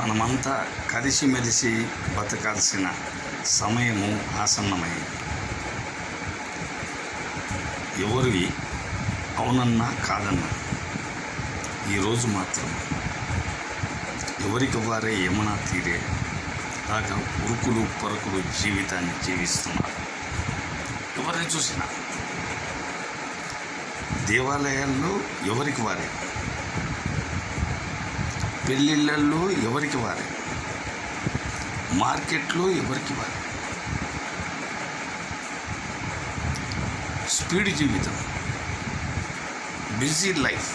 మనమంతా కలిసిమెలిసి బతకాల్సిన సమయము ఆసన్నమైంది. ఎవరివి అవునన్నా కాదన్నా ఈరోజు మాత్రం ఎవరికి వారే యమునా తీరే లాగా ఉరుకులు పరుకులు జీవితాన్ని జీవిస్తున్నారు. ఎవరిని చూసినా దేవాలయాల్లో ఎవరికి వారే, పెళ్ళిళ్ళల్లో ఎవరికి వారే, మార్కెట్లో ఎవరికి వారే. స్పీడ్ జీవితం, బిజీ లైఫ్.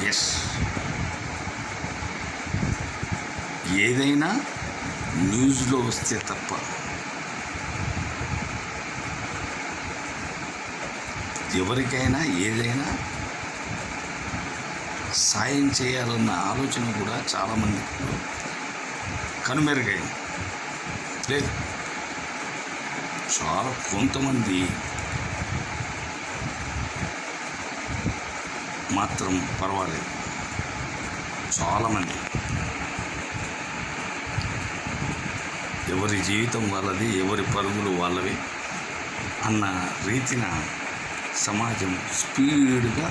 ఎస్, ఏదైనా న్యూస్లో వస్తే తప్ప ఎవరికైనా ఏదైనా సాయం చేయాలన్న ఆలోచన కూడా చాలామంది కనుమెరుగైంది. లేదు, చాలా కొంతమంది మాత్రం పర్వాలేదు. చాలామంది ఎవరి జీవితం వాళ్ళది, ఎవరి పరుగులు వాళ్ళవి అన్న రీతిన సమాజం స్పీడ్గా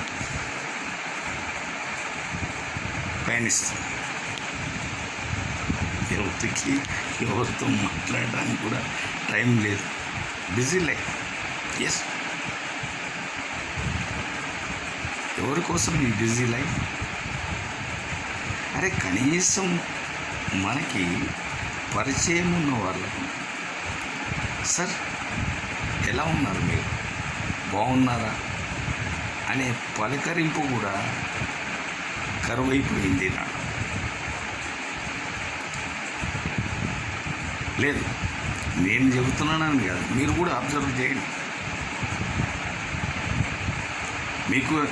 పయనిస్తుంది. ఎవరితో మాట్లాడడానికి కూడా టైం లేదు. Busy life. ఎస్, ఎవరి కోసం ఈ బిజీ లైఫ్? అరే, కనీసం మనకి పరిచయం ఉన్న వాళ్ళకు, సార్ ఎలా ఉన్నారు, మీరు బాగున్నారా అనే పలకరింపు కూడా కరువైపోయింది నాకు. లేదు, నేను చెబుతున్నానని కాదు, మీరు కూడా అబ్జర్వ్ చేయండి,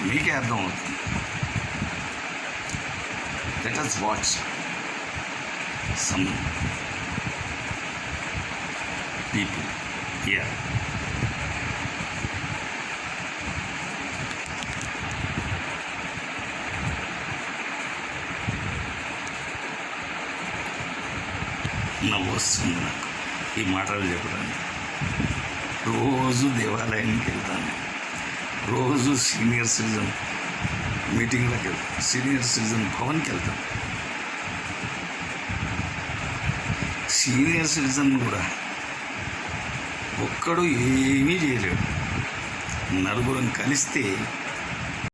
మీకే అర్థమవుతుంది. Let us watch some people here. నవ్వు వస్తుంది నాకు ఈ మాటలు చెప్పడానికి. రోజు దేవాలయానికి వెళ్తాను, రోజు సీనియర్ సిటిజన్ మీటింగ్లకు వెళ్తాను, సీనియర్ సిటిజన్ భవన్కి వెళ్తాను. సీనియర్ సిటిజన్ కూడా ఒక్కడు ఏమీ చేయలేడు. నలుగురం కలిస్తే